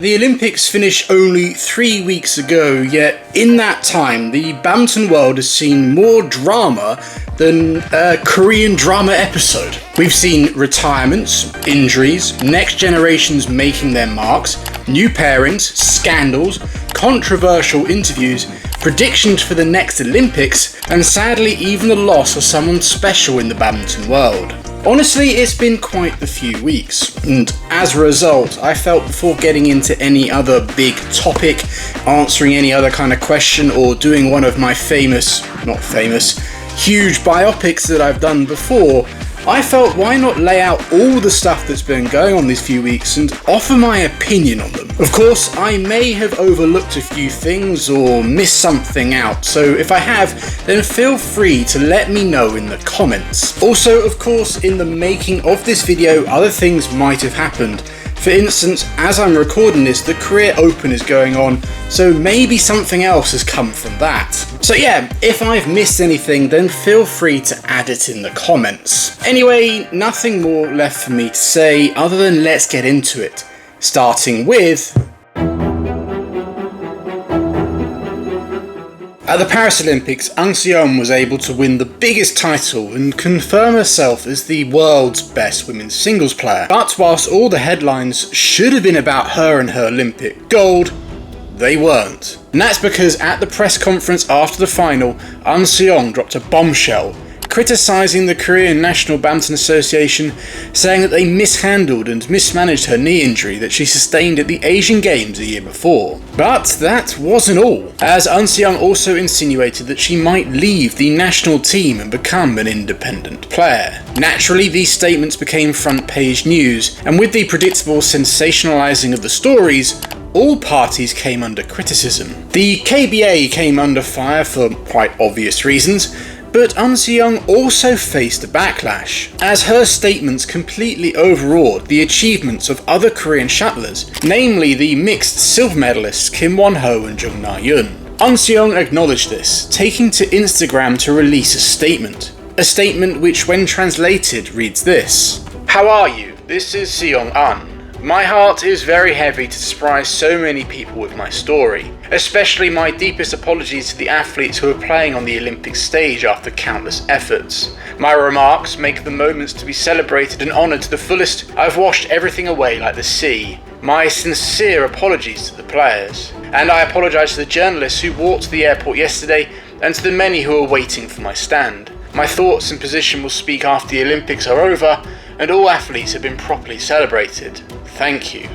The Olympics finished only 3 weeks ago, yet in that time, the badminton world has seen more drama than a Korean drama episode. We've seen retirements, injuries, next generations making their marks, new pairings, scandals, controversial interviews, predictions for the next Olympics, and sadly even the loss of someone special in the badminton world. Honestly, it's been quite the few weeks, and as a result, I felt before getting into any other big topic, answering any other kind of question, or doing one of my huge biopics that I've done before, I felt why not lay out all the stuff that's been going on these few weeks and offer my opinion on them. Of course, I may have overlooked a few things or missed something out, so if I have, then feel free to let me know in the comments. Also, of course, in the making of this video, other things might have happened. For instance, as I'm recording this, the Korea Open is going on, so maybe something else has come from that. So yeah, if I've missed anything, then feel free to add it in the comments. Anyway, nothing more left for me to say other than let's get into it. Starting with... At the Paris Olympics, Antonsen was able to win the biggest title and confirm herself as the world's best women's singles player. But whilst all the headlines should have been about her and her Olympic gold, they weren't. And that's because at the press conference after the final, Antonsen dropped a bombshell, criticising the Korean National Badminton Association, saying that they mishandled and mismanaged her knee injury that she sustained at the Asian Games a year before. But that wasn't all, as Antonsen also insinuated that she might leave the national team and become an independent player. Naturally, these statements became front page news, and with the predictable sensationalising of the stories, all parties came under criticism. The KBA came under fire for quite obvious reasons, but Antonsen also faced a backlash, as her statements completely overawed the achievements of other Korean shuttlers, namely the mixed silver medalists Kim Won-ho and Jung Na-yoon. Antonsen acknowledged this, taking to Instagram to release a statement. A statement which, when translated, reads this: "How are you? This is Seong-an. My heart is very heavy to surprise so many people with my story. Especially my deepest apologies to the athletes who are playing on the Olympic stage after countless efforts. My remarks make the moments to be celebrated and honoured to the fullest. I've washed everything away like the sea. My sincere apologies to the players. And I apologise to the journalists who walked to the airport yesterday and to the many who are waiting for my stand. My thoughts and position will speak after the Olympics are over and all athletes have been properly celebrated. Thank you."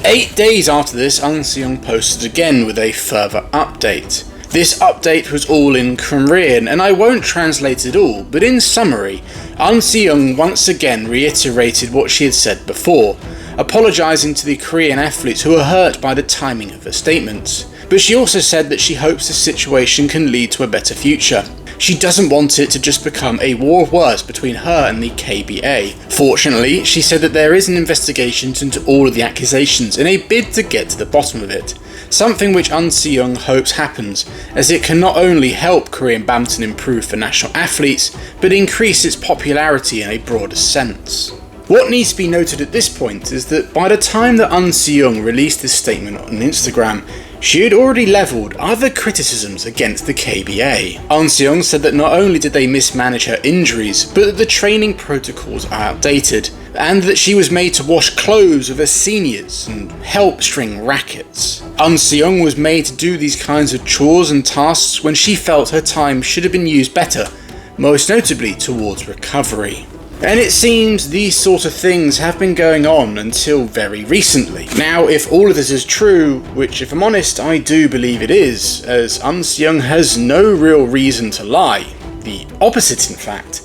8 days after this, Antonsen posted again with a further update. This update was all in Korean, and I won't translate it all, but in summary, Antonsen once again reiterated what she had said before, apologising to the Korean athletes who were hurt by the timing of her statements. But she also said that she hopes the situation can lead to a better future. She doesn't want it to just become a war of words between her and the KBA. Fortunately, she said that there is an investigation into all of the accusations in a bid to get to the bottom of it. Something which Antonsen hopes happens, as it can not only help Korean badminton improve for national athletes, but increase its popularity in a broader sense. What needs to be noted at this point is that by the time that Antonsen released this statement on Instagram, she had already levelled other criticisms against the KBA. Antonsen said that not only did they mismanage her injuries, but that the training protocols are outdated, and that she was made to wash clothes of her seniors and help string rackets. Antonsen was made to do these kinds of chores and tasks when she felt her time should have been used better, most notably towards recovery. And it seems these sort of things have been going on until very recently. Now, if all of this is true, which if I'm honest, I do believe it is, as Antonsen has no real reason to lie, the opposite in fact,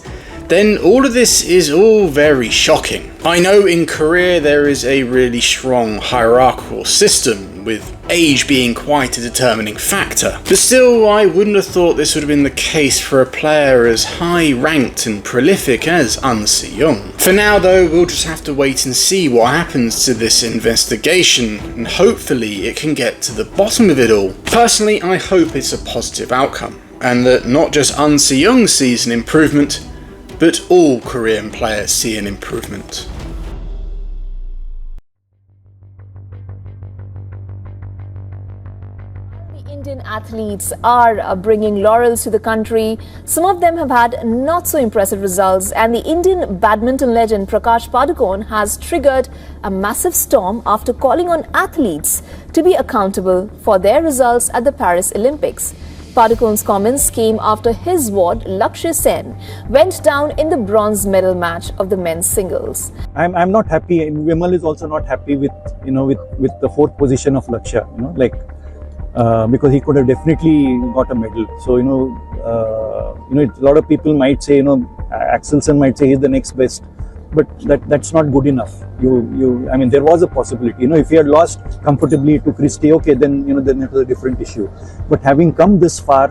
then all of this is all very shocking. I know in Korea there is a really strong hierarchical system, with age being quite a determining factor. But still, I wouldn't have thought this would have been the case for a player as high-ranked and prolific as Antonsen. For now though, we'll just have to wait and see what happens to this investigation, and hopefully it can get to the bottom of it all. Personally, I hope it's a positive outcome, and that not just Antonsen sees an improvement, but all Korean players see an improvement. Indian athletes are bringing laurels to the country. Some of them have had not so impressive results, and the Indian badminton legend Prakash Padukone has triggered a massive storm after calling on athletes to be accountable for their results at the Paris Olympics. Padukone's comments came after his ward, Lakshya Sen, went down in the bronze medal match of the men's singles. I'm not happy. Vimal is also not happy with with the fourth position of Lakshya. Because he could have definitely got a medal. So a lot of people might say Axelsen might say he's the next best, but that's not good enough. I mean, there was a possibility. If he had lost comfortably to Christie, okay, then then it was a different issue. But having come this far,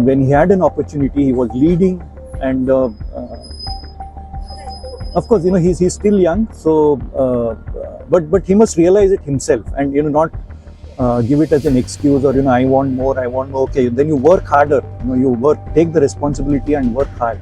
when he had an opportunity, he was leading, and of course, he's still young. So, but he must realize it himself, and not give it as an excuse, or I want more. Okay, then you work harder. Take the responsibility and work hard.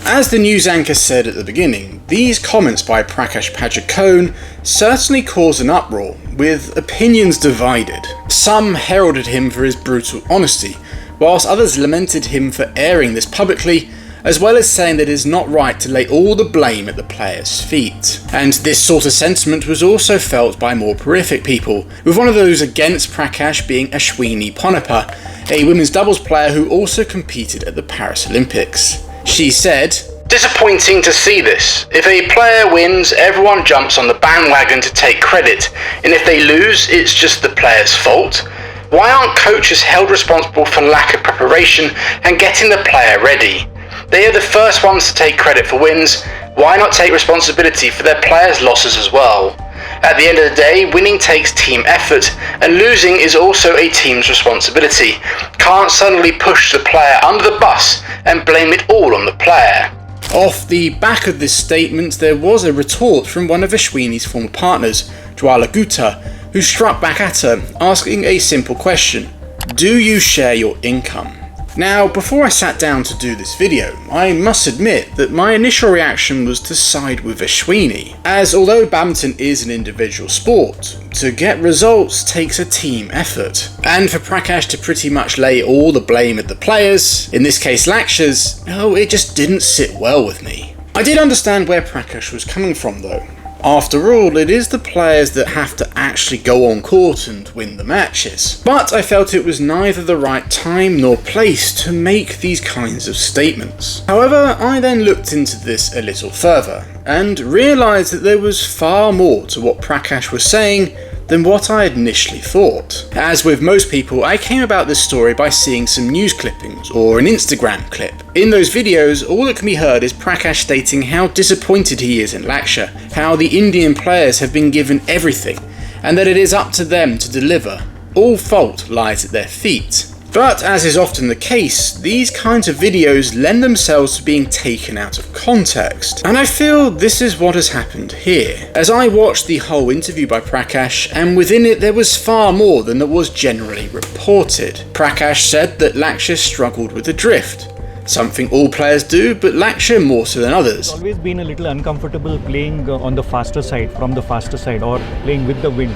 As the news anchor said at the beginning, these comments by Prakash Padukone certainly caused an uproar, with opinions divided. Some heralded him for his brutal honesty, whilst others lamented him for airing this publicly, as well as saying that it is not right to lay all the blame at the player's feet. And this sort of sentiment was also felt by more prolific people, with one of those against Prakash being Ashwini Ponappa, a women's doubles player who also competed at the Paris Olympics. She said, "Disappointing to see this. If a player wins, everyone jumps on the bandwagon to take credit, and if they lose, it's just the player's fault. Why aren't coaches held responsible for lack of preparation and getting the player ready? They are the first ones to take credit for wins. Why not take responsibility for their players' losses as well? At the end of the day, winning takes team effort, and losing is also a team's responsibility. Can't suddenly push the player under the bus and blame it all on the player." Off the back of this statement, there was a retort from one of Ashwini's former partners, Jwala Gutta, who struck back at her, asking a simple question: do you share your income? Now, before I sat down to do this video, I must admit that my initial reaction was to side with Ashwini, as although badminton is an individual sport, to get results takes a team effort. And for Prakash to pretty much lay all the blame at the players, in this case Lakshya's, it just didn't sit well with me. I did understand where Prakash was coming from though. After all, it is the players that have to actually go on court and win the matches. But I felt it was neither the right time nor place to make these kinds of statements. However, I then looked into this a little further and realised that there was far more to what Prakash was saying than what I had initially thought. As with most people, I came about this story by seeing some news clippings or an Instagram clip. In those videos, all that can be heard is Prakash stating how disappointed he is in Lakshya, how the Indian players have been given everything, and that it is up to them to deliver. All fault lies at their feet. But as is often the case, these kinds of videos lend themselves to being taken out of context. And I feel this is what has happened here. As I watched the whole interview by Prakash, and within it there was far more than that was generally reported. Prakash said that Lakshya struggled with the drift. Something all players do, but Lakshya more so than others. He's always been a little uncomfortable playing on the faster side, from the faster side, or playing with the wind.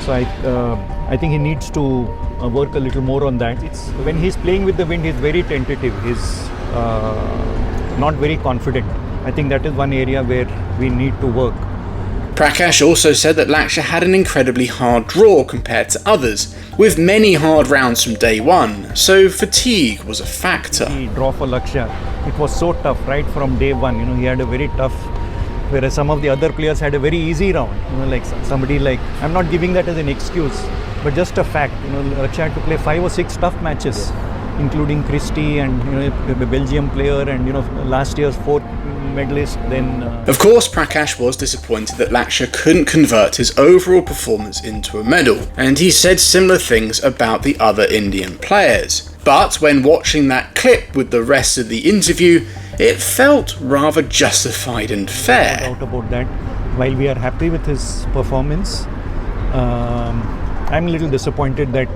So I think he needs to work a little more on that. When he's playing with the wind, he's very tentative. He's not very confident. I think that is one area where we need to work. Prakash also said that Lakshya had an incredibly hard draw compared to others, with many hard rounds from day one, so fatigue was a factor. The draw for Lakshya, it was so tough right from day one. He had a very tough, whereas some of the other players had a very easy round. Like somebody like, I'm not giving that as an excuse, but just a fact. Lakshya had to play 5 or 6 tough matches, including Christie and the Belgium player, and last year's 4th medalist. Then of course, Prakash was disappointed that Lakshya couldn't convert his overall performance into a medal, and he said similar things about the other Indian players. But when watching that clip with the rest of the interview, it felt rather justified and fair. No doubt about that. While we are happy with his performance, I'm a little disappointed that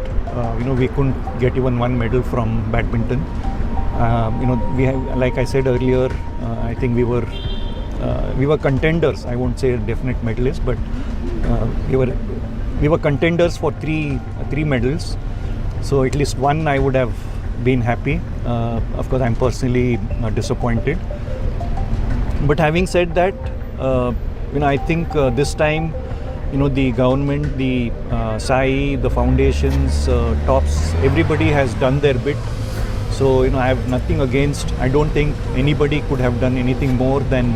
we couldn't get even one medal from badminton. We have, like I said earlier, I think we were contenders. I won't say definite medalists, but we were contenders for three medals. So at least one I would have been happy. Of course, I'm personally disappointed. But having said that, I think this time, the government, the SAI, the foundations, TOPS, everybody has done their bit. So, I have nothing against. I don't think anybody could have done anything more than,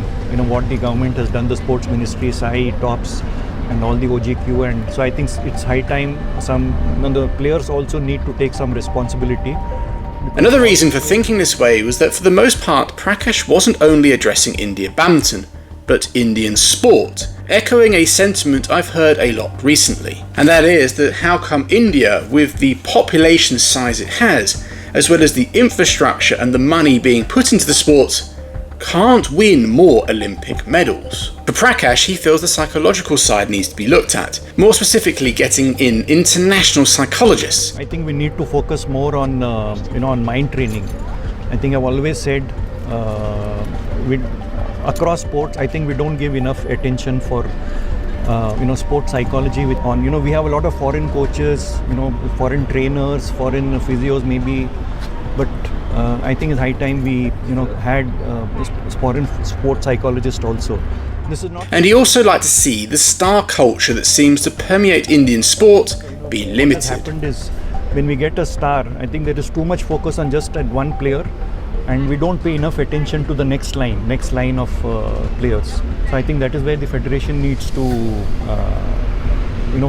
what the government has done, the sports ministry, SAI, TOPS, and all the OGQ. And so I think it's high time the players also need to take some responsibility. Another reason for thinking this way was that for the most part, Prakash wasn't only addressing India badminton, but Indian sport, echoing a sentiment I've heard a lot recently. And that is that how come India, with the population size it has, as well as the infrastructure and the money being put into the sport, can't win more Olympic medals? For Prakash, he feels the psychological side needs to be looked at, more specifically getting in international psychologists. I think we need to focus more on on mind training. I think I've always said across sports, I think we don't give enough attention for sports psychology. We have a lot of foreign coaches, foreign trainers, foreign physios maybe, but I think it's high time we had foreign sports psychologists also. This is not. And he also liked to see the star culture that seems to permeate Indian sport be limited. What has happened is when we get a star, I think there is too much focus on just at one player, and we don't pay enough attention to the next line of players. So I think that is where the federation needs to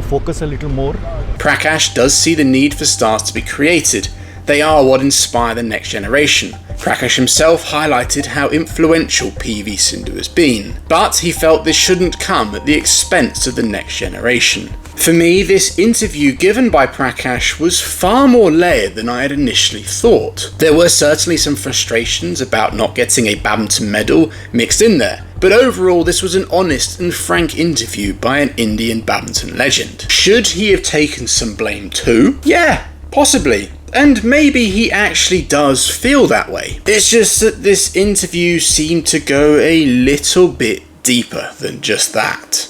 focus a little more. Prakash does see the need for stars to be created. They are what inspire the next generation. Prakash himself highlighted how influential PV Sindhu has been, but he felt this shouldn't come at the expense of the next generation. For me, this interview given by Prakash was far more layered than I had initially thought. There were certainly some frustrations about not getting a badminton medal mixed in there, but overall this was an honest and frank interview by an Indian badminton legend. Should he have taken some blame too? Yeah, possibly. And maybe he actually does feel that way. It's just that this interview seemed to go a little bit deeper than just that.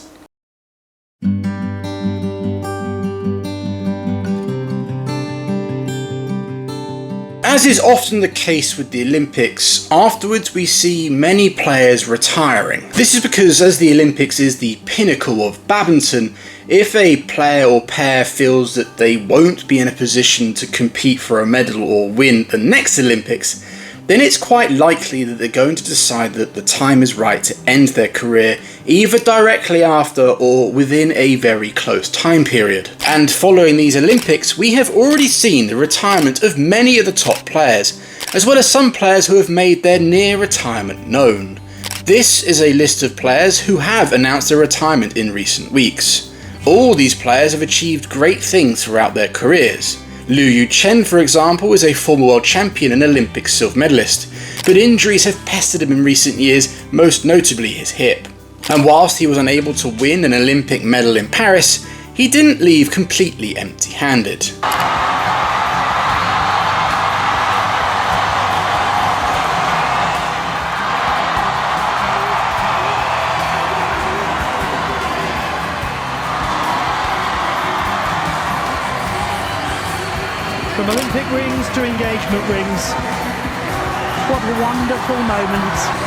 As is often the case with the Olympics, afterwards we see many players retiring. This is because as the Olympics is the pinnacle of badminton, if a player or pair feels that they won't be in a position to compete for a medal or win the next Olympics, then it's quite likely that they're going to decide that the time is right to end their career either directly after or within a very close time period. And following these Olympics, we have already seen the retirement of many of the top players, as well as some players who have made their near retirement known. This is a list of players who have announced their retirement in recent weeks. All these players have achieved great things throughout their careers. Liu Chen, for example, is a former world champion and Olympic silver medalist, but injuries have pestered him in recent years, most notably his hip. And whilst he was unable to win an Olympic medal in Paris, he didn't leave completely empty-handed. From Olympic rings to engagement rings. What a wonderful moment.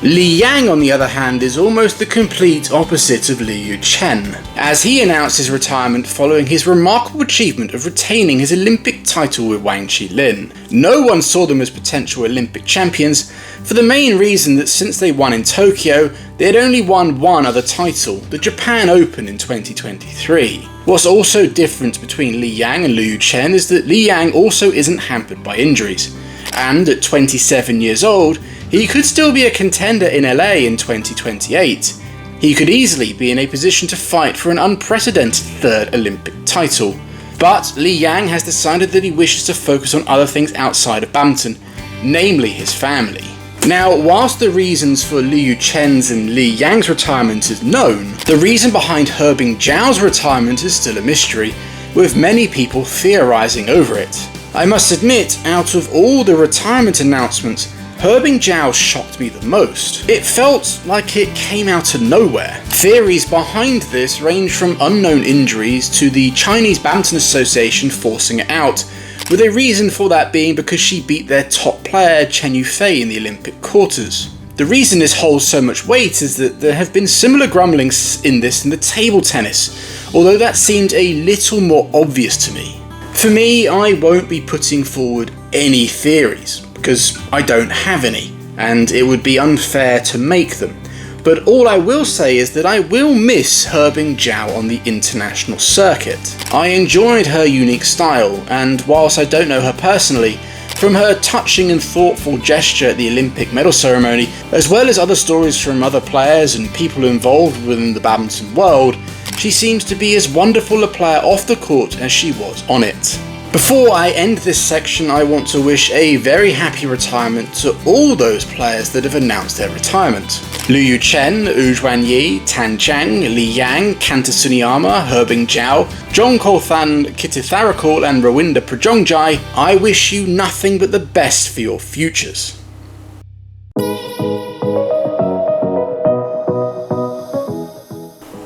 Li Yang, on the other hand, is almost the complete opposite of Liu Chen, as he announced his retirement following his remarkable achievement of retaining his Olympic title with Wang Qilin. No one saw them as potential Olympic champions, for the main reason that since they won in Tokyo, they had only won one other title, the Japan Open in 2023. What's also different between Li Yang and Liu Chen is that Li Yang also isn't hampered by injuries, and at 27 years old, he could still be a contender in LA in 2028. He could easily be in a position to fight for an unprecedented third Olympic title. But Li Yang has decided that he wishes to focus on other things outside of badminton, namely his family. Now, whilst the reasons for Liu Chen's and Li Yang's retirement is known, the reason behind Hebing Zhao's retirement is still a mystery, with many people theorising over it. I must admit, out of all the retirement announcements, Herbing Zhao shocked me the most. It felt like it came out of nowhere. Theories behind this range from unknown injuries to the Chinese Badminton Association forcing it out, with a reason for that being because she beat their top player Chen Yufei in the Olympic quarters. The reason this holds so much weight is that there have been similar grumblings in this in the table tennis, although that seemed a little more obvious to me. For me, I won't be putting forward any theories, because I don't have any, and it would be unfair to make them. But all I will say is that I will miss Herbing Zhao on the international circuit. I enjoyed her unique style, and whilst I don't know her personally, from her touching and thoughtful gesture at the Olympic medal ceremony, as well as other stories from other players and people involved within the badminton world, she seems to be as wonderful a player off the court as she was on it. Before I end this section, I want to wish a very happy retirement to all those players that have announced their retirement. Liu Chen, Wu Juanyi, Tan Zhang, Li Yang, Kanta Tsuneyama, Herbing Zhao, Zhong Kothan, Kititharakul and Rawinda Prajongjai, I wish you nothing but the best for your futures.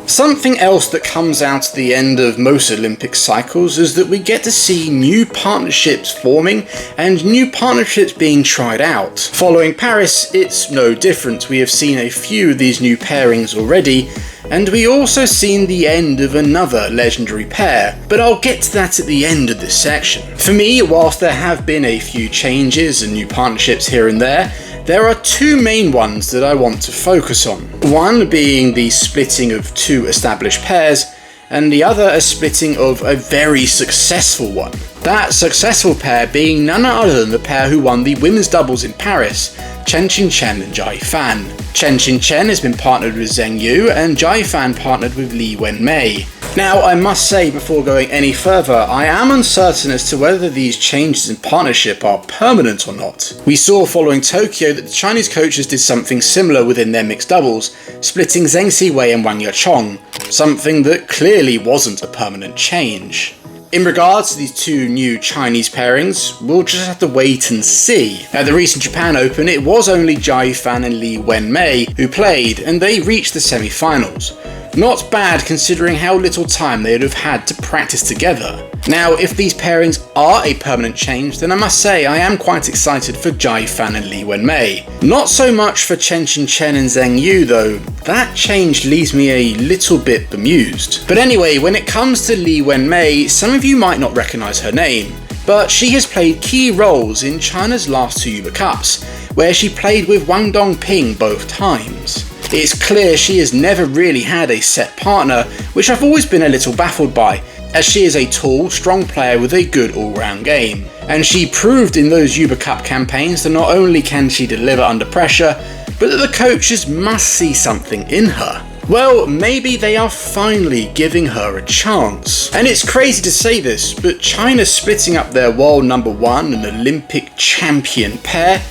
Something else that comes out at the end of most Olympic cycles is that we get to see new partnerships forming and new partnerships being tried out. Following Paris, it's no different. We have seen a few of these new pairings already, and we also seen the end of another legendary pair, but I'll get to that at the end of this section. For me, whilst there have been a few changes and new partnerships here and there are two main ones that I want to focus on. One being the splitting of two established pairs, and the other a splitting of a very successful one. That successful pair being none other than the pair who won the women's doubles in Paris, Chen Qingchen and Jia Fan. Chen Qingchen has been partnered with Zheng Yu and Jia Fan partnered with Li Wenmei. Now, I must say before going any further, I am uncertain as to whether these changes in partnership are permanent or not. We saw following Tokyo that the Chinese coaches did something similar within their mixed doubles, splitting Zheng Siwei and Wang Yachong, something that clearly wasn't a permanent change. In regards to these two new Chinese pairings, we'll just have to wait and see. At the recent Japan Open, it was only Jia Fan and Li Wenmei who played, and they reached the semi-finals. Not bad considering how little time they would have had to practice together. Now, if these pairings are a permanent change, then I must say I am quite excited for Jia Fan and Li Wenmei. Not so much for Chen Qingchen and Zheng Yu though. That change leaves me a little bit bemused. But anyway, when it comes to Li Wenmei, some of you might not recognise her name, but she has played key roles in China's last two Uber Cups, where she played with Wang Dongping both times. It's clear she has never really had a set partner, which I've always been a little baffled by, as she is a tall, strong player with a good all-round game. And she proved in those Uber Cup campaigns that not only can she deliver under pressure, but that the coaches must see something in her. Well, maybe they are finally giving her a chance. And it's crazy to say this, but China splitting up their world number one and Olympic champion pair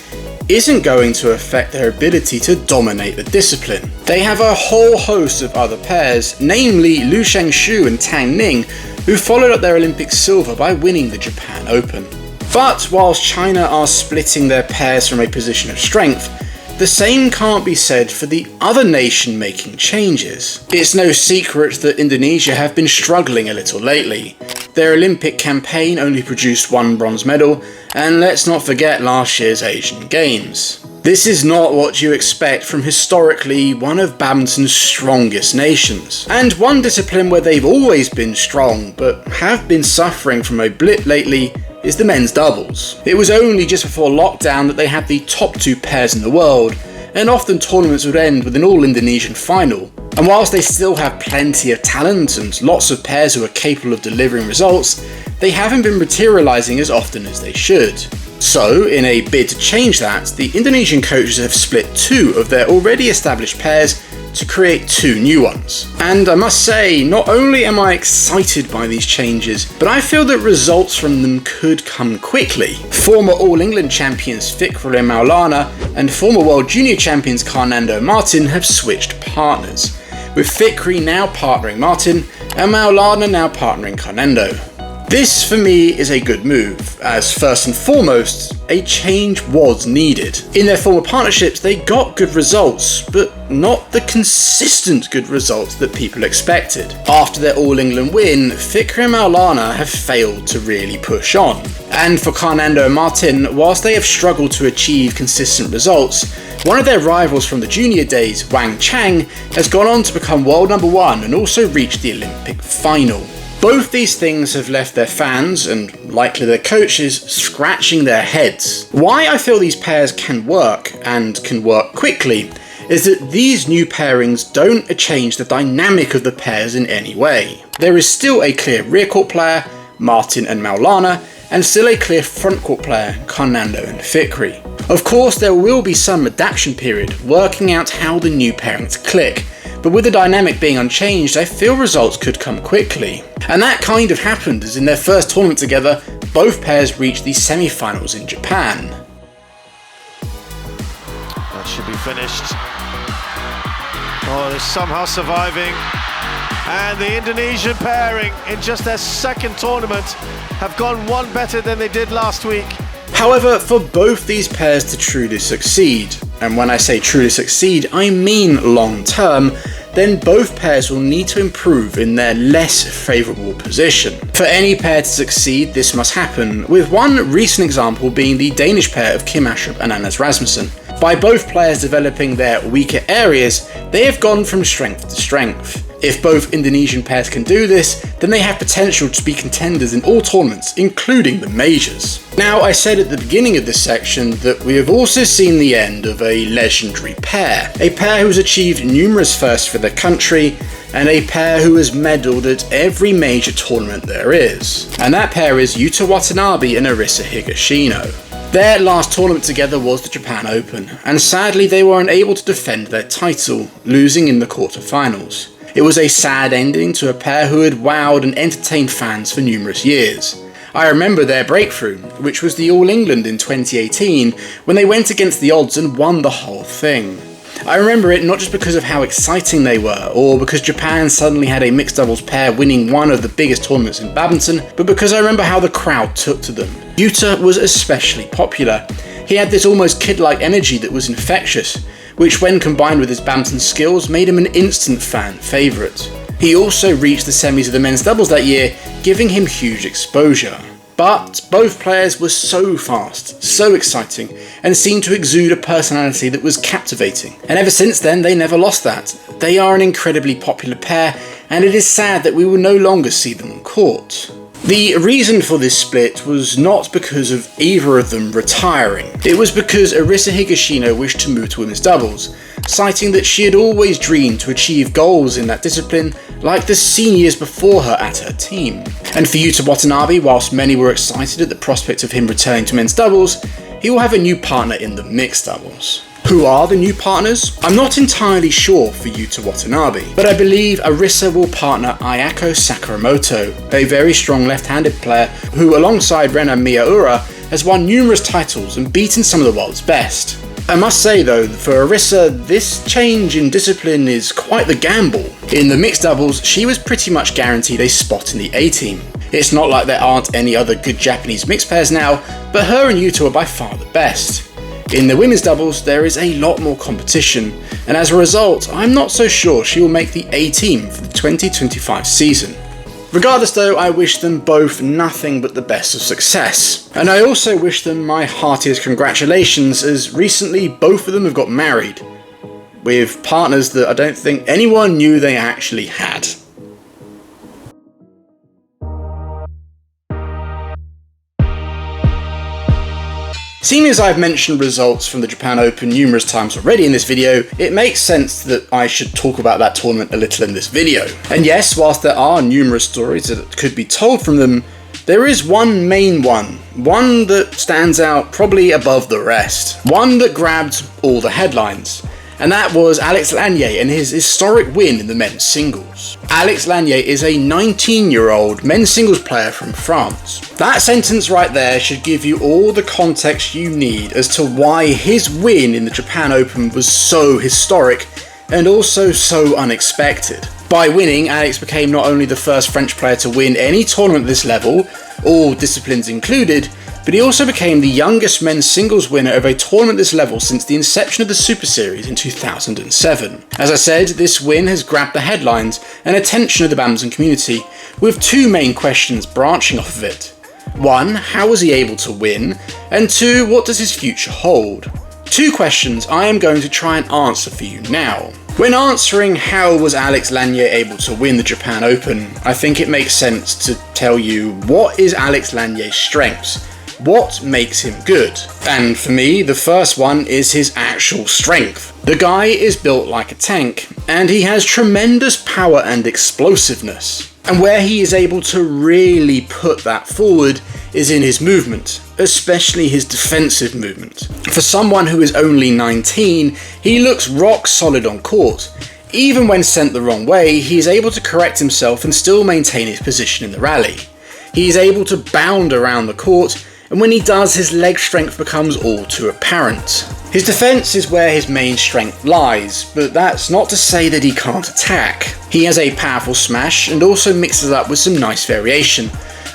isn't going to affect their ability to dominate the discipline. They have a whole host of other pairs, namely Lu Shengshu and Tang Ning, who followed up their Olympic silver by winning the Japan Open. But whilst China are splitting their pairs from a position of strength, the same can't be said for the other nation making changes. It's no secret that Indonesia have been struggling a little lately. Their Olympic campaign only produced one bronze medal, and let's not forget last year's Asian Games. This is not what you expect from historically one of badminton's strongest nations, and one discipline where they've always been strong but have been suffering from a blip lately is the men's doubles. It was only just before lockdown that they had the top two pairs in the world, and often tournaments would end with an all-Indonesian final. And whilst they still have plenty of talent and lots of pairs who are capable of delivering results, they haven't been materialising as often as they should. So, in a bid to change that, the Indonesian coaches have split two of their already established pairs to create two new ones. And I must say, not only am I excited by these changes, but I feel that results from them could come quickly. Former All England champions Fikri and Maulana and former World Junior champions Carnando and Martin have switched partners, with Fikri now partnering Martin and Maulana now partnering Carnando. This for me is a good move, as first and foremost, a change was needed. In their former partnerships they got good results, but not the consistent good results that people expected. After their All England win, Fikri and Maulana have failed to really push on. And for Carnando and Martin, whilst they have struggled to achieve consistent results, one of their rivals from the junior days, Wang Chang, has gone on to become world number 1 and also reached the Olympic final. Both these things have left their fans, and likely their coaches, scratching their heads. Why I feel these pairs can work, and can work quickly, is that these new pairings don't change the dynamic of the pairs in any way. There is still a clear rear court player, Martin and Maulana, and still a clear front court player, Carnando and Fikri. Of course there will be some adaptation period, working out how the new pairings click, but with the dynamic being unchanged, I feel results could come quickly. And that kind of happened, as in their first tournament together, both pairs reached the semi-finals in Japan. That should be finished. Oh, they're somehow surviving. And the Indonesian pairing, in just their second tournament, have gone one better than they did last week. However, for both these pairs to truly succeed, and when I say truly succeed, I mean long term, then both pairs will need to improve in their less favourable position. For any pair to succeed, this must happen, with one recent example being the Danish pair of Kim Astrup and Anders Rasmussen. By both players developing their weaker areas, they have gone from strength to strength. If both Indonesian pairs can do this, then they have potential to be contenders in all tournaments, including the majors. Now, I said at the beginning of this section that we have also seen the end of a legendary pair. A pair who has achieved numerous firsts for their country, and a pair who has medalled at every major tournament there is. And that pair is Yuta Watanabe and Arisa Higashino. Their last tournament together was the Japan Open, and sadly they were unable to defend their title, losing in the quarter-finals. It was a sad ending to a pair who had wowed and entertained fans for numerous years. I remember their breakthrough, which was the All England in 2018, when they went against the odds and won the whole thing. I remember it not just because of how exciting they were, or because Japan suddenly had a mixed doubles pair winning one of the biggest tournaments in badminton, but because I remember how the crowd took to them. Yuta was especially popular. He had this almost kid-like energy that was infectious, which when combined with his badminton skills made him an instant fan favourite. He also reached the semis of the men's doubles that year, giving him huge exposure. But both players were so fast, so exciting, and seemed to exude a personality that was captivating. And ever since then, they never lost that. They are an incredibly popular pair, and it is sad that we will no longer see them on court. The reason for this split was not because of either of them retiring. It was because Arisa Higashino wished to move to women's doubles, citing that she had always dreamed to achieve goals in that discipline like the seniors before her at her team. And for Yuta Watanabe, whilst many were excited at the prospect of him returning to men's doubles, he will have a new partner in the mixed doubles. Who are the new partners? I'm not entirely sure for Yuta Watanabe, but I believe Arisa will partner Ayako Sakamoto, a very strong left-handed player who, alongside Rena Miyaura, has won numerous titles and beaten some of the world's best. I must say though, for Arisa, this change in discipline is quite the gamble. In the mixed doubles, she was pretty much guaranteed a spot in the A-team. It's not like there aren't any other good Japanese mixed pairs now, but her and Yuta are by far the best. In the women's doubles, there is a lot more competition, and as a result, I'm not so sure she will make the A-team for the 2025 season. Regardless though, I wish them both nothing but the best of success. And I also wish them my heartiest congratulations, as recently both of them have got married, with partners that I don't think anyone knew they actually had. Seeing as I've mentioned results from the Japan Open numerous times already in this video, it makes sense that I should talk about that tournament a little in this video. And yes, whilst there are numerous stories that could be told from them, there is one main one that stands out probably above the rest, one that grabbed all the headlines. And that was Alex Lanier and his historic win in the men's singles. Alex Lanier is a 19-year-old men's singles player from France. That sentence right there should give you all the context you need as to why his win in the Japan Open was so historic and also so unexpected. By winning, Alex became not only the first French player to win any tournament at this level, all disciplines included, but he also became the youngest men's singles winner of a tournament this level since the inception of the Super Series in 2007. As I said, this win has grabbed the headlines and attention of the badminton community, with two main questions branching off of it. One, how was he able to win? And two, what does his future hold? Two questions I am going to try and answer for you now. When answering how was Alex Lanier able to win the Japan Open, I think it makes sense to tell you what is Alex Lanier's strengths. What makes him good? And for me, the first one is his actual strength. The guy is built like a tank, and he has tremendous power and explosiveness. And where he is able to really put that forward is in his movement, especially his defensive movement. For someone who is only 19, he looks rock solid on court. Even when sent the wrong way, he is able to correct himself and still maintain his position in the rally. He is able to bound around the court, and when he does, his leg strength becomes all too apparent. His defence is where his main strength lies, but that's not to say that he can't attack. He has a powerful smash and also mixes it up with some nice variation.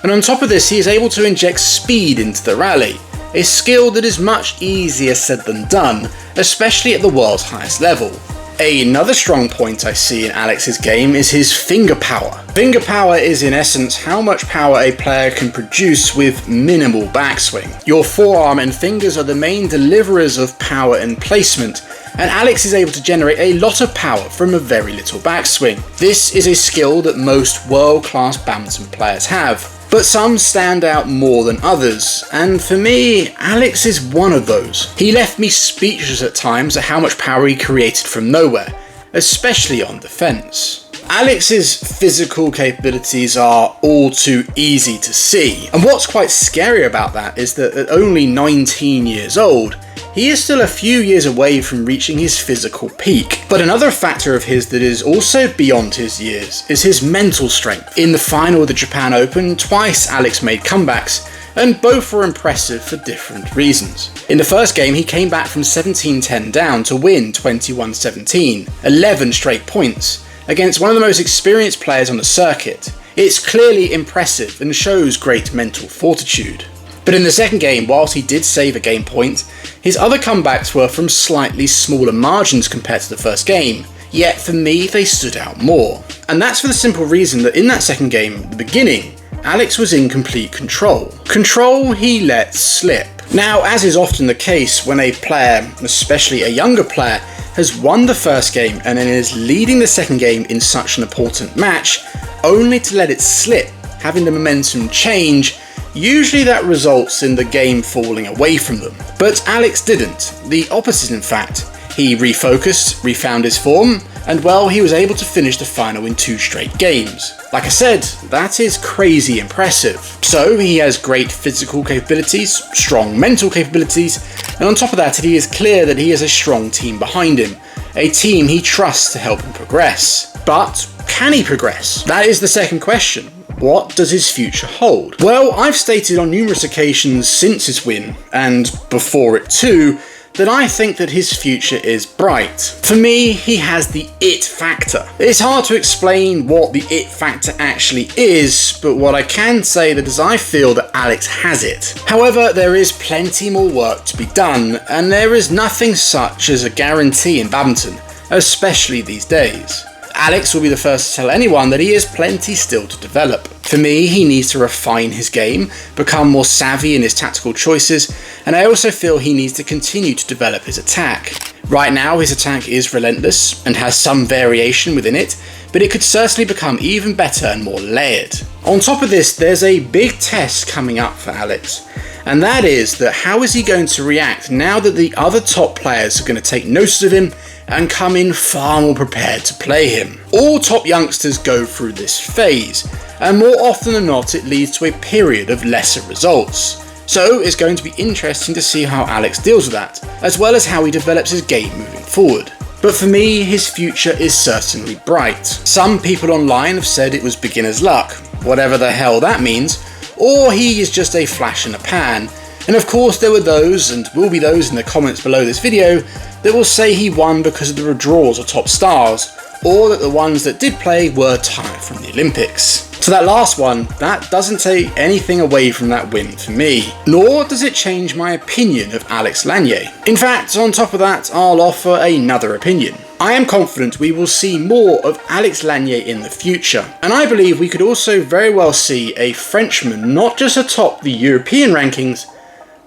And on top of this, he is able to inject speed into the rally, a skill that is much easier said than done, especially at the world's highest level. Another strong point I see in Alex's game is his finger power. Finger power is in essence how much power a player can produce with minimal backswing. Your forearm and fingers are the main deliverers of power and placement, and Alex is able to generate a lot of power from a very little backswing. This is a skill that most world-class badminton players have, but some stand out more than others, and for me, Alex is one of those. He left me speechless at times at how much power he created from nowhere, especially on defence. Alex's physical capabilities are all too easy to see, and what's quite scary about that is that at only 19 years old, he is still a few years away from reaching his physical peak. But another factor of his that is also beyond his years is his mental strength. In the final of the Japan Open, twice Alex made comebacks, and both were impressive for different reasons. In the first game, he came back from 17-10 down to win 21-17, 11 straight points, against one of the most experienced players on the circuit. It's clearly impressive and shows great mental fortitude. But in the second game, whilst he did save a game point, his other comebacks were from slightly smaller margins compared to the first game, yet for me they stood out more. And that's for the simple reason that in that second game, at the beginning, Alex was in complete control. Control he let slip. Now, as is often the case when a player, especially a younger player, has won the first game and then is leading the second game in such an important match, only to let it slip, having the momentum change, usually that results in the game falling away from them. But Alex didn't. The opposite in fact. He refocused, refound his form, and well, he was able to finish the final in 2 straight games. Like I said, that is crazy impressive. So he has great physical capabilities, strong mental capabilities, and on top of that, it is clear that he has a strong team behind him, a team he trusts to help him progress. But can he progress? That is the second question. What does his future hold? Well, I've stated on numerous occasions since his win, and before it too, that I think that his future is bright. For me, he has the it factor. It's hard to explain what the it factor actually is, but what I can say that is I feel that Alex has it. However, there is plenty more work to be done, and there is nothing such as a guarantee in badminton, especially these days. Alex will be the first to tell anyone that he has plenty still to develop. For me, he needs to refine his game, become more savvy in his tactical choices, and I also feel he needs to continue to develop his attack. Right now, his attack is relentless and has some variation within it, but it could certainly become even better and more layered. On top of this, there's a big test coming up for Alex, and that is that how is he going to react now that the other top players are going to take notice of him and come in far more prepared to play him. All top youngsters go through this phase, and more often than not it leads to a period of lesser results. So it's going to be interesting to see how Alex deals with that, as well as how he develops his game moving forward. But for me, his future is certainly bright. Some people online have said it was beginner's luck, whatever the hell that means, or he is just a flash in the pan, And of course there were those, and will be those in the comments below this video, that will say he won because of the withdrawals of top stars, or that the ones that did play were tired from the Olympics. So that last one, that doesn't take anything away from that win for me, nor does it change my opinion of Alex Lanier. In fact, on top of that, I'll offer another opinion. I am confident we will see more of Alex Lanier in the future, and I believe we could also very well see a Frenchman not just atop the European rankings,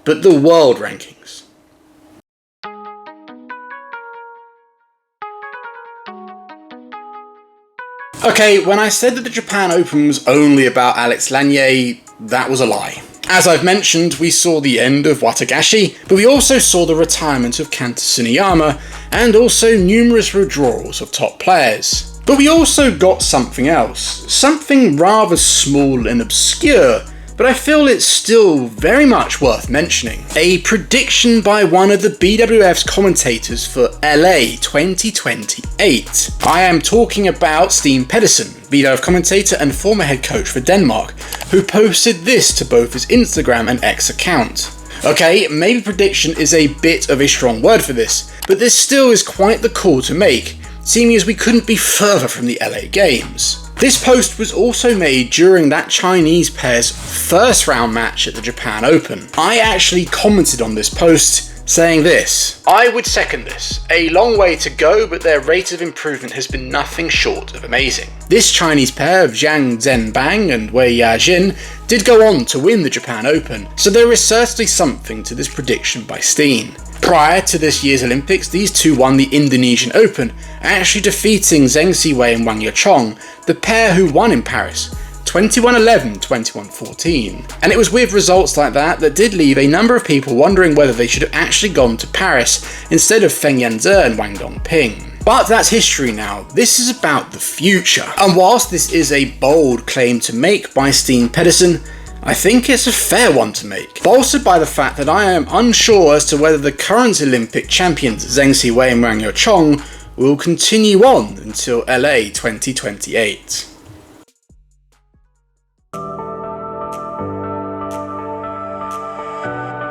but the world rankings. Okay, when I said that the Japan Open was only about Alex Lanier, that was a lie. As I've mentioned, we saw the end of Watagashi, but we also saw the retirement of Kanta Tsuneyama, and also numerous withdrawals of top players. But we also got something else, something rather small and obscure, but I feel it's still very much worth mentioning. A prediction by one of the BWF's commentators for LA 2028. I am talking about Steen Pedersen, BWF commentator and former head coach for Denmark, who posted this to both his Instagram and X account. Okay, maybe prediction is a bit of a strong word for this, but this still is quite the call to make, seeming as we couldn't be further from the LA Games. This post was also made during that Chinese pair's first round match at the Japan Open. I actually commented on this post saying this: "I would second this. A long way to go, but their rate of improvement has been nothing short of amazing." This Chinese pair of Zhang Zhenbang and Wei Yajin did go on to win the Japan Open, so there is certainly something to this prediction by Steen. Prior to this year's Olympics, these two won the Indonesian Open, actually defeating Zheng Siwei and Wang Yachong, the pair who won in Paris, 21-11, 21-14. And it was with results like that that did leave a number of people wondering whether they should have actually gone to Paris instead of Feng Yanze and Wang Dongping. But that's history now. This is about the future. And whilst this is a bold claim to make by Steen Pedersen, I think it's a fair one to make, bolstered by the fact that I am unsure as to whether the current Olympic champions Zheng Siwei and Wang Yachong will continue on until LA 2028.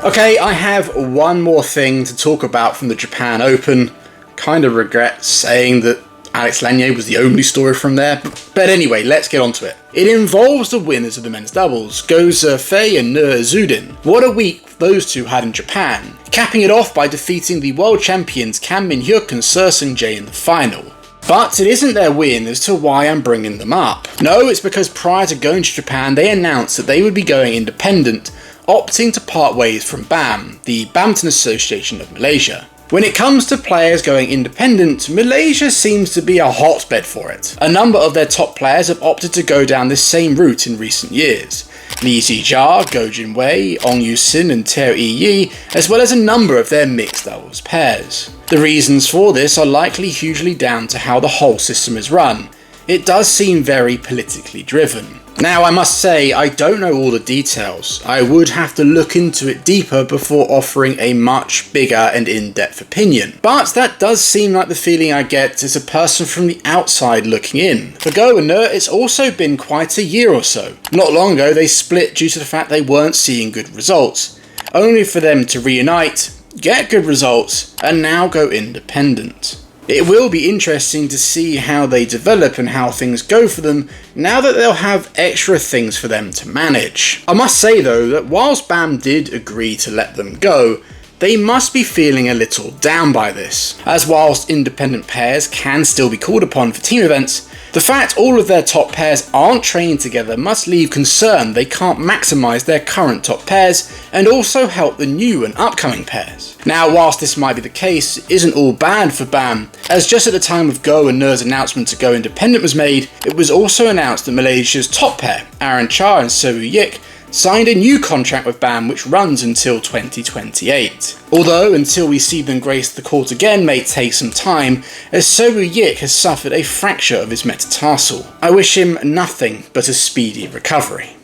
Okay, I have one more thing to talk about from the Japan Open. Kind of regret saying that Alex Lanier was the only story from there, but anyway, let's get on to it. It involves the winners of the men's doubles, Go Zhifei and Ne Zudin. What a week those two had in Japan, capping it off by defeating the world champions Kam Min-hyuk and Seo Seung-jae in the final. But it isn't their win as to why I'm bringing them up. No, it's because prior to going to Japan, they announced that they would be going independent, opting to part ways from BAM, the Badminton Association of Malaysia. When it comes to players going independent, Malaysia seems to be a hotbed for it. A number of their top players have opted to go down this same route in recent years. Lee Zijia, Go Jinwei, Ong Yu-sin and Teo Yi, as well as a number of their mixed doubles pairs. The reasons for this are likely hugely down to how the whole system is run. It does seem very politically driven. Now, I must say, I don't know all the details. I would have to look into it deeper before offering a much bigger and in-depth opinion. But that does seem like the feeling I get as a person from the outside looking in. For Go and Ne, it's also been quite a year or so. Not long ago, they split due to the fact they weren't seeing good results, only for them to reunite, get good results, and now go independent. It will be interesting to see how they develop and how things go for them now that they'll have extra things for them to manage. I must say though that whilst BAM did agree to let them go, they must be feeling a little down by this, as whilst independent pairs can still be called upon for team events, the fact all of their top pairs aren't training together must leave concern they can't maximise their current top pairs and also help the new and upcoming pairs. Now, whilst this might be the case, it isn't all bad for BAM, as just at the time of Go and Ne's announcement to go independent was made, it was also announced that Malaysia's top pair, Aaron Cha and Seo Yik, signed a new contract with BAM which runs until 2028. Although until we see them grace the court again may take some time, as Seo Yik has suffered a fracture of his metatarsal. I wish him nothing but a speedy recovery.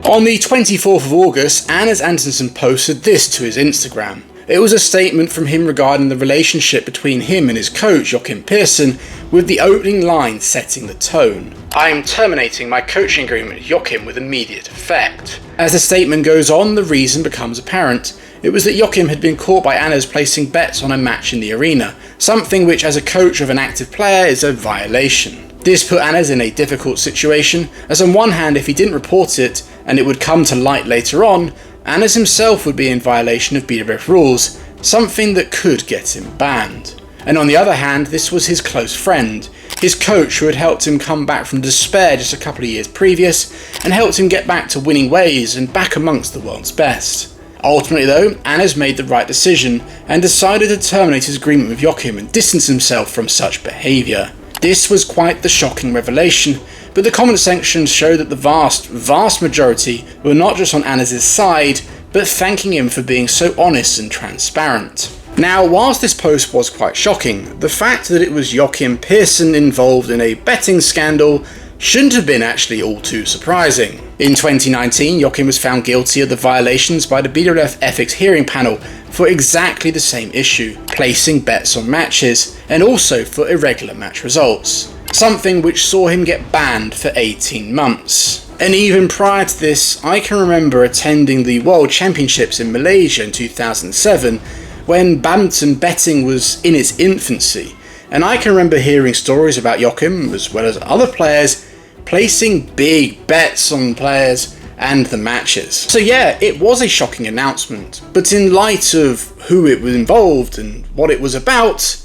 On the 24th of August, Anders Antonsen posted this to his Instagram. It was a statement from him regarding the relationship between him and his coach, Joachim Pearson, with the opening line setting the tone. "I am terminating my coaching agreement with Joachim with immediate effect." As the statement goes on, the reason becomes apparent. It was that Joachim had been caught by Anders placing bets on a match in the arena, something which as a coach of an active player is a violation. This put Anders in a difficult situation, as on one hand if he didn't report it, and it would come to light later on, Anders himself would be in violation of BWF rules, something that could get him banned. And on the other hand, this was his close friend, his coach who had helped him come back from despair just a couple of years previous, and helped him get back to winning ways and back amongst the world's best. Ultimately though, Anders made the right decision and decided to terminate his agreement with Joachim and distance himself from such behaviour. This was quite the shocking revelation, but the comment sections show that the vast majority were not just on Anders' side, but thanking him for being so honest and transparent. Now, whilst this post was quite shocking, the fact that it was Joachim Pearson involved in a betting scandal shouldn't have been actually all too surprising. In 2019, Joachim was found guilty of the violations by the BWF Ethics Hearing Panel for exactly the same issue, placing bets on matches, and also for irregular match results, something which saw him get banned for 18 months. And even prior to this, I can remember attending the World Championships in Malaysia in 2007, when badminton betting was in its infancy, and I can remember hearing stories about Joachim, as well as other players, placing big bets on players and the matches. So yeah, it was a shocking announcement, but in light of who it was involved and what it was about,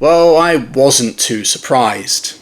well, I wasn't too surprised.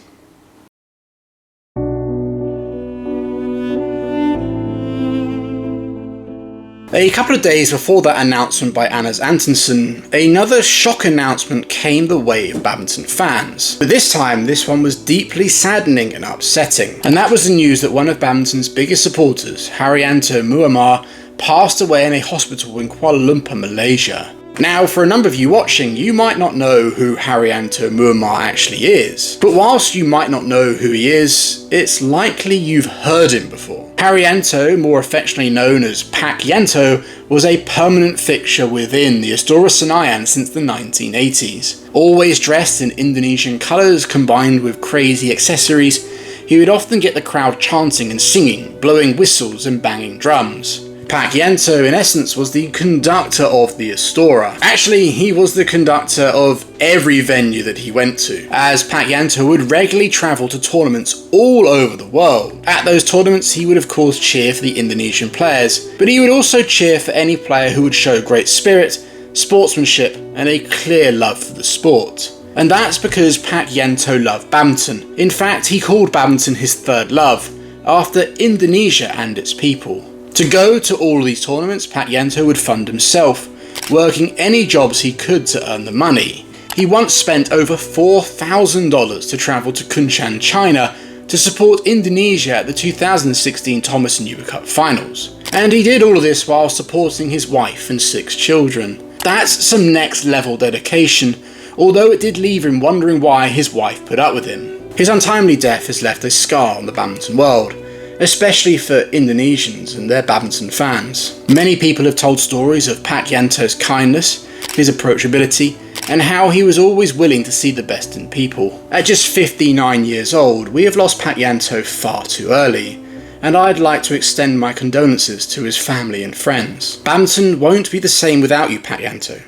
A couple of days before that announcement by Anders Antonsen, another shock announcement came the way of badminton fans. But this time, this one was deeply saddening and upsetting. And that was the news that one of badminton's biggest supporters, Haryanto Muammar, passed away in a hospital in Kuala Lumpur, Malaysia. Now, for a number of you watching, you might not know who Haryanto Muammar actually is. But whilst you might not know who he is, it's likely you've heard him before. Haryanto, more affectionately known as Pak Yanto, was a permanent fixture within the Istora Senayan since the 1980s. Always dressed in Indonesian colours combined with crazy accessories, he would often get the crowd chanting and singing, blowing whistles and banging drums. Pak Yanto, in essence, was the conductor of the Istora. Actually, he was the conductor of every venue that he went to, as Pak Yanto would regularly travel to tournaments all over the world. At those tournaments, he would of course cheer for the Indonesian players, but he would also cheer for any player who would show great spirit, sportsmanship, and a clear love for the sport. And that's because Pak Yanto loved badminton. In fact, he called badminton his third love, after Indonesia and its people. To go to all of these tournaments, Pak Yanto would fund himself, working any jobs he could to earn the money. He once spent over $4,000 to travel to Kunshan, China, to support Indonesia at the 2016 Thomas and Uber Cup finals. And he did all of this while supporting his wife and 6 children. That's some next level dedication, although it did leave him wondering why his wife put up with him. His untimely death has left a scar on the badminton world, especially for Indonesians and their badminton fans. Many people have told stories of Pak Yanto's kindness, his approachability, and how he was always willing to see the best in people. At just 59 years old, we have lost Pak Yanto far too early, and I'd like to extend my condolences to his family and friends. Badminton won't be the same without you, Pak Yanto.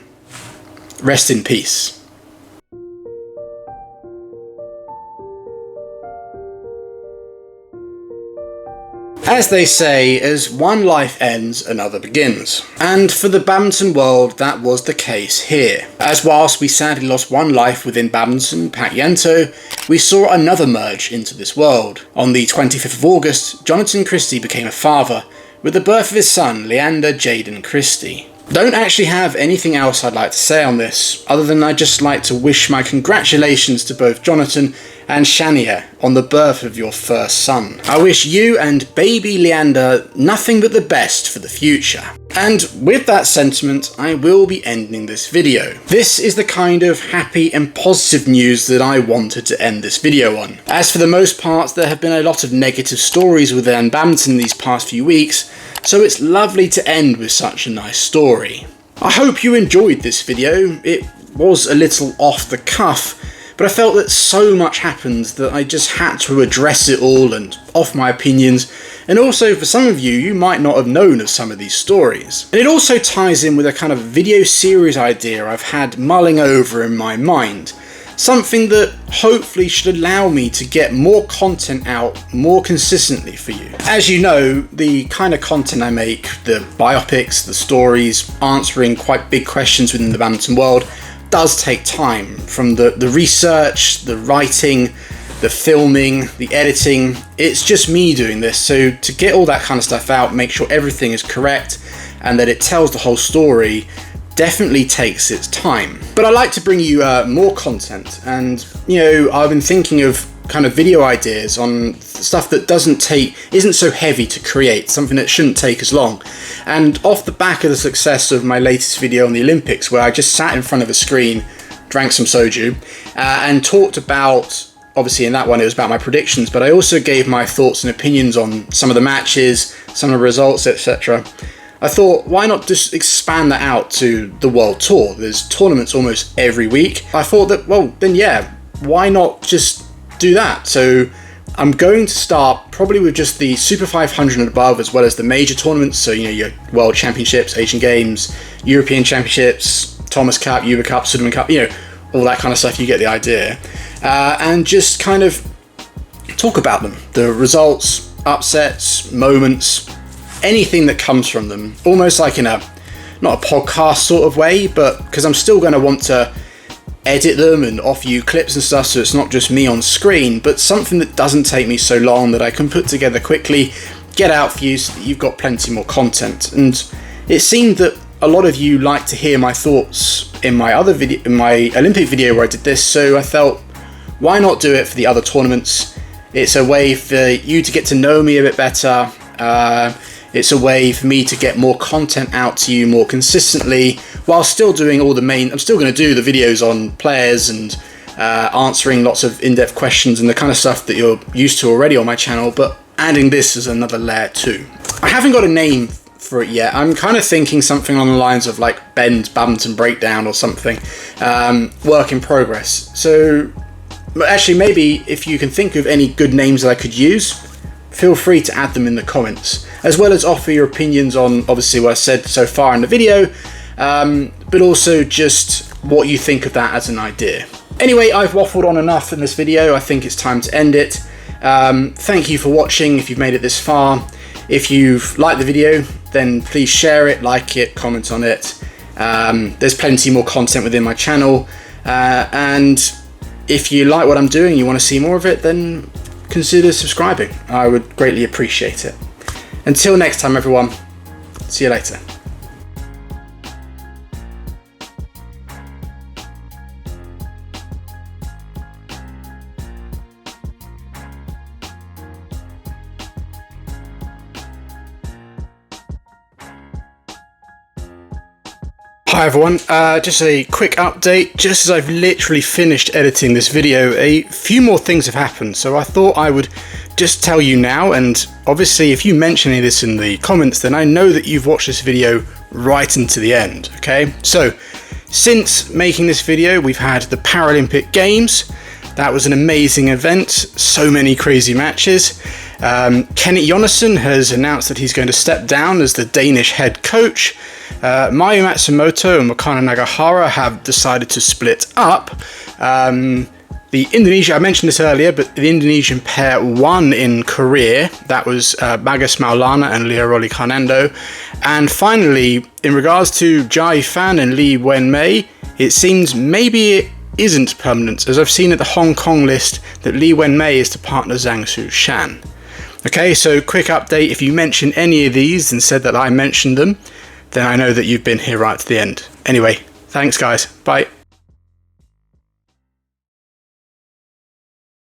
Rest in peace. As they say, as one life ends, another begins. And for the badminton world, that was the case here. As whilst we sadly lost one life within badminton, Pak Yanto, we saw another merge into this world. On the 25th of August, Jonatan Christie became a father, with the birth of his son, Leander Jaden Christie. Don't actually have anything else I'd like to say on this, other than I'd just like to wish my congratulations to both Jonatan and Shania on the birth of your first son. I wish you and baby Leander nothing but the best for the future. And with that sentiment, I will be ending this video. This is the kind of happy and positive news that I wanted to end this video on. As for the most part, there have been a lot of negative stories within badminton these past few weeks, so it's lovely to end with such a nice story. I hope you enjoyed this video. It was a little off the cuff, but I felt that so much happened that I just had to address it all and offer my opinions, and also for some of you, you might not have known of some of these stories. And it also ties in with a kind of video series idea I've had mulling over in my mind. Something that hopefully should allow me to get more content out more consistently for you. As you know, the kind of content I make, the biopics, the stories, answering quite big questions within the badminton world, does take time. From the research, the writing, the filming, the editing. It's just me doing this, so to get all that kind of stuff out, make sure everything is correct and that it tells the whole story, definitely takes its time. But I like to bring you more content, and you know, I've been thinking of kind of video ideas on stuff that isn't so heavy to create, something that shouldn't take as long. And off the back of the success of my latest video on the Olympics, where I just sat in front of a screen, drank some soju, and talked about, obviously in that one it was about my predictions, but I also gave my thoughts and opinions on some of the matches, some of the results, etc. I thought, why not just expand that out to the World Tour? There's tournaments almost every week. I thought that, well, then yeah, why not just do that? So I'm going to start probably with just the Super 500 and above, as well as the major tournaments. So, you know, your World Championships, Asian Games, European Championships, Thomas Cup, Uber Cup, Sudirman Cup, you know, all that kind of stuff, you get the idea. And just kind of talk about them. The results, upsets, moments, anything that comes from them, almost like in not a podcast sort of way, but because I'm still going to want to edit them and offer you clips and stuff, so it's not just me on screen, but something that doesn't take me so long, that I can put together quickly, get out for you, so that you've got plenty more content. And it seemed that a lot of you like to hear my thoughts in my other video, in my Olympic video where I did this, so I felt, why not do it for the other tournaments? It's a way for you to get to know me a bit better. It's a way for me to get more content out to you more consistently, while still doing all the I'm still going to do the videos on players and answering lots of in-depth questions and the kind of stuff that you're used to already on my channel, but adding this as another layer too. I haven't got a name for it yet. I'm kind of thinking something on the lines of like Ben's Badminton Breakdown or something. Work in progress. So actually, maybe if you can think of any good names that I could use, feel free to add them in the comments, as well as offer your opinions on obviously what I said so far in the video, but also just what you think of that as an idea. Anyway, I've waffled on enough in this video. I think it's time to end it. Thank you for watching if you've made it this far. If you've liked the video, then please share it, like it, comment on it. There's plenty more content within my channel, and if you like what I'm doing, you want to see more of it, then consider subscribing. I would greatly appreciate it. Until next time, everyone, see you later. Hi everyone, just a quick update. Just as I've literally finished editing this video, a few more things have happened, so I thought I would just tell you now, and obviously if you mention any of this in the comments, then I know that you've watched this video right into the end, okay? So, since making this video, we've had the Paralympic Games. That was an amazing event, so many crazy matches. Kenneth Jonatan has announced that he's going to step down as the Danish head coach. Mayu Matsumoto and Makana Nagahara have decided to split up. The Indonesia, I mentioned this earlier, but the Indonesian pair won in Korea. That was Bagas Maulana and Rolly Carnando. And finally, in regards to Jai Fan and Lee Wen-mei, it seems maybe it isn't permanent, as I've seen at the Hong Kong list that Lee Wen-mei is to partner Zhang Su-shan. Okay, so quick update, if you mention any of these and said that I mentioned them, then I know that you've been here right to the end. Anyway, thanks guys, bye.